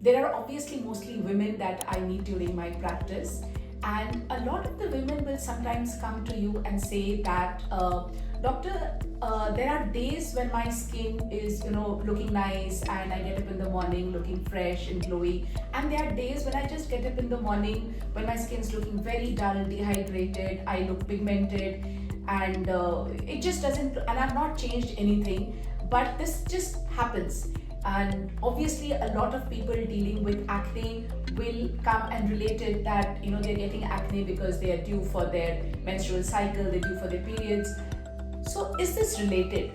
There are obviously mostly women that I meet during my practice, and a lot of the women will sometimes come to you and say that, doctor, there are days when my skin is, looking nice, and I get up in the morning looking fresh and glowy, and there are days when I just get up in the morning when my skin's looking very dull, dehydrated, I look pigmented, and it just doesn't, and I've not changed anything, but this just happens. And obviously a lot of people dealing with acne will come and relate it that they're getting acne because they are due for their menstrual cycle, they're due for their periods. So is this related?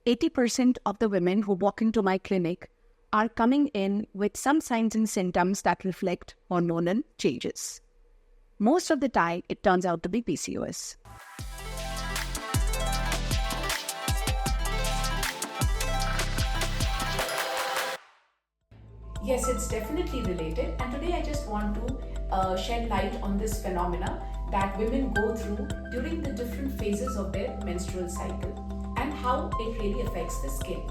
80% of the women who walk into my clinic are coming in with some signs and symptoms that reflect hormonal changes. Most of the time, it turns out to be PCOS. Yes, it's definitely related, and today I just want to shed light on this phenomena that women go through during the different phases of their menstrual cycle and how it really affects the skin.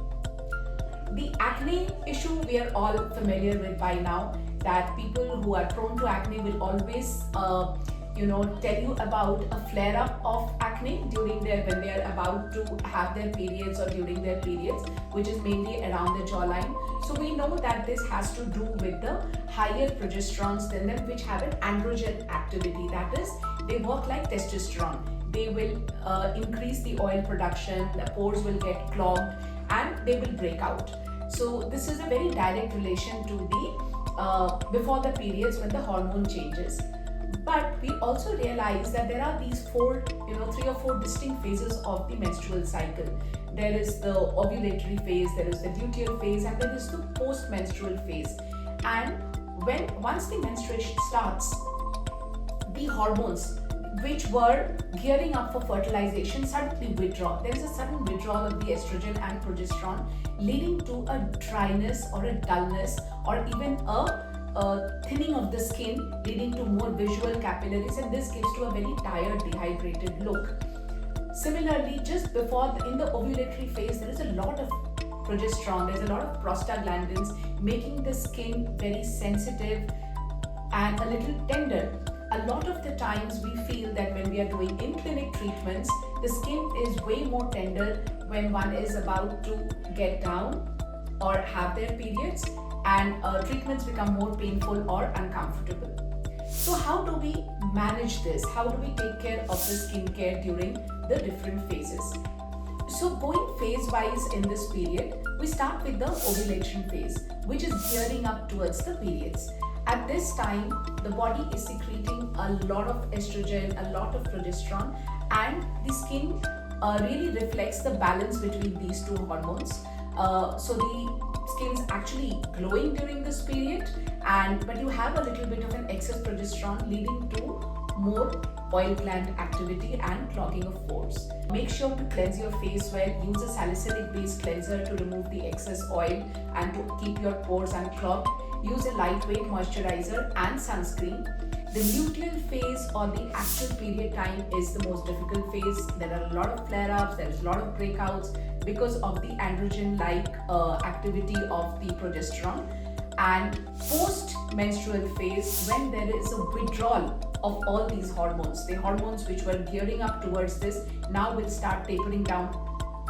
The acne issue we are all familiar with by now, that people who are prone to acne will always tell you about a flare up of acne when they're about to have their periods or during their periods, which is mainly around the jawline. So we know that this has to do with the higher progesterones in them, which have an androgen activity. That is, they work like testosterone. They will increase the oil production, the pores will get clogged, and they will break out. So this is a very direct relation to the before the periods when the hormone changes. But we also realize that there are these three or four distinct phases of the menstrual cycle. There is the ovulatory phase, there is the luteal phase, and there is the post-menstrual phase. And once the menstruation starts, the hormones which were gearing up for fertilization suddenly withdraw. There is a sudden withdrawal of the estrogen and progesterone, leading to a dryness or a dullness, or even a thinning of the skin, leading to more visual capillaries, and this gives to a very tired, dehydrated look. Similarly, just before in the ovulatory phase, there is a lot of progesterone, there's a lot of prostaglandins, making the skin very sensitive and a little tender. A lot of the times we feel that when we are doing in-clinic treatments, the skin is way more tender when one is about to get down or have their periods, and treatments become more painful or uncomfortable. So how do we manage this? How do we take care of the skincare during the different phases? So going phase-wise in this period, we start with the ovulation phase, which is gearing up towards the periods. At this time, the body is secreting a lot of estrogen, a lot of progesterone, and the skin really reflects the balance between these two hormones. So the skin's actually glowing during this period, but you have a little bit of an excess progesterone, leading to more oil gland activity and clogging of pores. Make sure to cleanse your face well. Use a salicylic based cleanser to remove the excess oil and to keep your pores unclogged. Use a lightweight moisturizer and sunscreen. The luteal phase, or the actual period time, is the most difficult phase. There are a lot of flare-ups, there is a lot of breakouts because of the androgen-like activity of the progesterone. And post-menstrual phase, when there is a withdrawal of all these hormones, the hormones which were gearing up towards this now will start tapering down.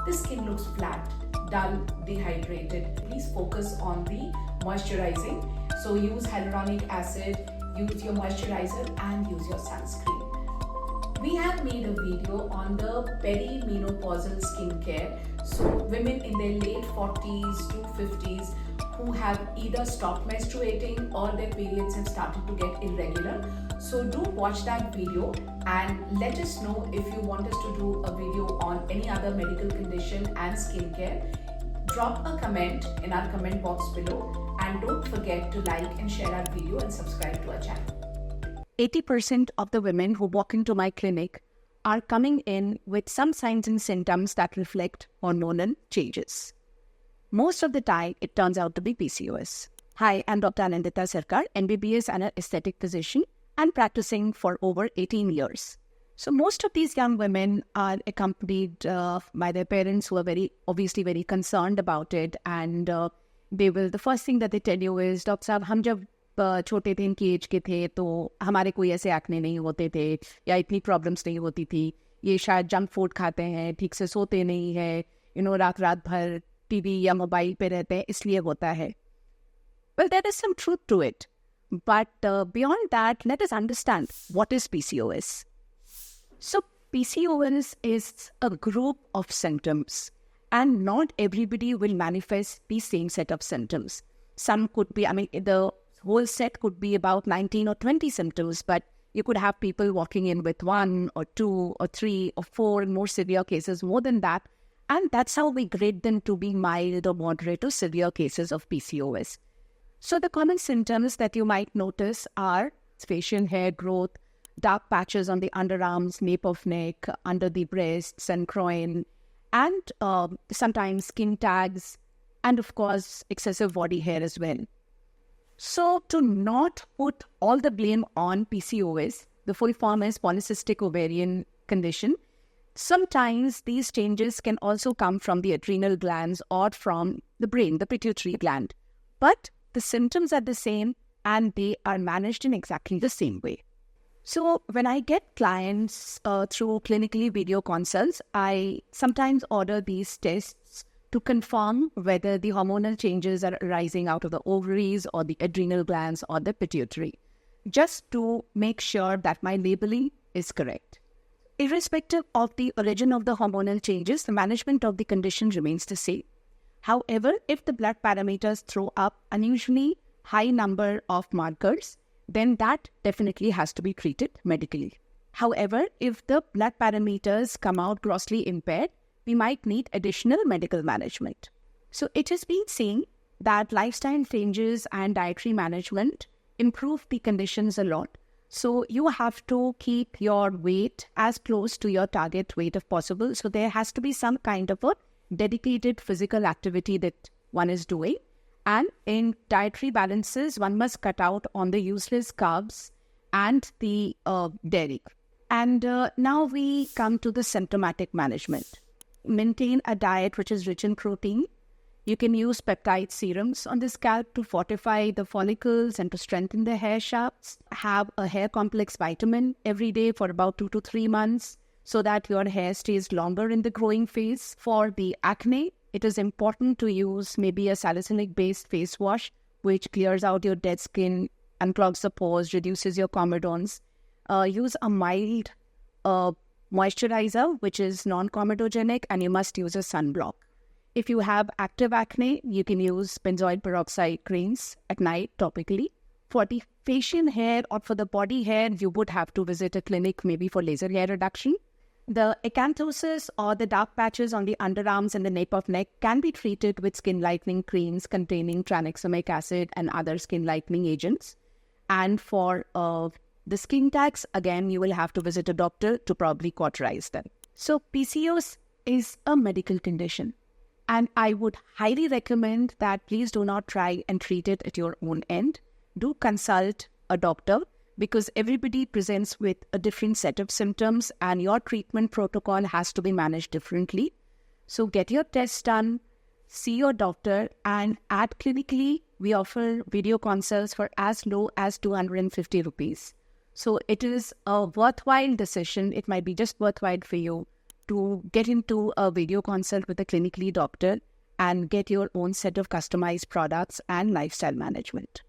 The skin looks flat, dull, dehydrated. Please focus on the moisturizing. So use hyaluronic acid, use your moisturizer, and use your sunscreen. We have made a video on the perimenopausal skincare. So women in their late 40s to 50s who have either stopped menstruating or their periods have started to get irregular. So do watch that video and let us know if you want us to do a video on any other medical condition and skincare. Drop a comment in our comment box below, and don't forget to like and share our video and subscribe to our channel. 80% of the women who walk into my clinic are coming in with some signs and symptoms that reflect hormonal changes. Most of the time, it turns out to be PCOS. Hi, I'm Dr. Anandita Sarkar, MBBS and an aesthetic physician, and practicing for over 18 years. So most of these young women are accompanied by their parents, who are obviously very concerned about it, and the first thing that they tell you is, doctor साहब हम जब छोटे थे, इनकी as के थे, तो हमारे कोई ऐसे एक्ने नहीं होते थे या इतनी प्रॉब्लम्स नहीं होती थी, ये शायद जंक फूड खाते हैं, ठीक से सोते नहीं है, रात रात भर टीवी या मोबाइल पे रहते हैं, इसलिए होता है. Well, there is some truth to it. But beyond that, let us understand what is PCOS. So PCOS is a group of symptoms, and not everybody will manifest the same set of symptoms. Some could be, the whole set could be about 19 or 20 symptoms, but you could have people walking in with 1 or 2 or 3 or 4, in more severe cases, more than that. And that's how we grade them to be mild or moderate or severe cases of PCOS. So the common symptoms that you might notice are facial hair growth, dark patches on the underarms, nape of neck, under the breasts and groin, and sometimes skin tags, and of course, excessive body hair as well. So to not put all the blame on PCOS, the full form is polycystic ovarian condition, sometimes these changes can also come from the adrenal glands or from the brain, the pituitary gland. But the symptoms are the same and they are managed in exactly the same way. So when I get clients through clinically video consults, I sometimes order these tests to confirm whether the hormonal changes are arising out of the ovaries or the adrenal glands or the pituitary, just to make sure that my labeling is correct. Irrespective of the origin of the hormonal changes, the management of the condition remains the same. However, if the blood parameters throw up unusually high number of markers, then that definitely has to be treated medically. However, if the blood parameters come out grossly impaired, we might need additional medical management. So it has been seen that lifestyle changes and dietary management improve the conditions a lot. So you have to keep your weight as close to your target weight as possible. So there has to be some kind of a dedicated physical activity that one is doing. And in dietary balances, one must cut out on the useless carbs and the dairy. And now we come to the symptomatic management. Maintain a diet which is rich in protein. You can use peptide serums on the scalp to fortify the follicles and to strengthen the hair shafts. Have a hair complex vitamin every day for about 2 to 3 months so that your hair stays longer in the growing phase. For the acne, it is important to use maybe a salicylic-based face wash which clears out your dead skin, unclogs the pores, reduces your comedones. Use a mild moisturizer which is non-comedogenic, and you must use a sunblock. If you have active acne, you can use benzoyl peroxide creams at night topically. For the facial hair or for the body hair, you would have to visit a clinic maybe for laser hair reduction. The acanthosis or the dark patches on the underarms and the nape of neck can be treated with skin lightening creams containing tranexamic acid and other skin lightening agents. And for the skin tags, again, you will have to visit a doctor to probably cauterize them. So PCOS is a medical condition. And I would highly recommend that please do not try and treat it at your own end. Do consult a doctor because everybody presents with a different set of symptoms and your treatment protocol has to be managed differently. So get your tests done, see your doctor, and at clinically, we offer video consults for as low as 250 rupees. So it is a worthwhile decision. It might be just worthwhile for you to get into a video consult with a clinically doctor and get your own set of customized products and lifestyle management.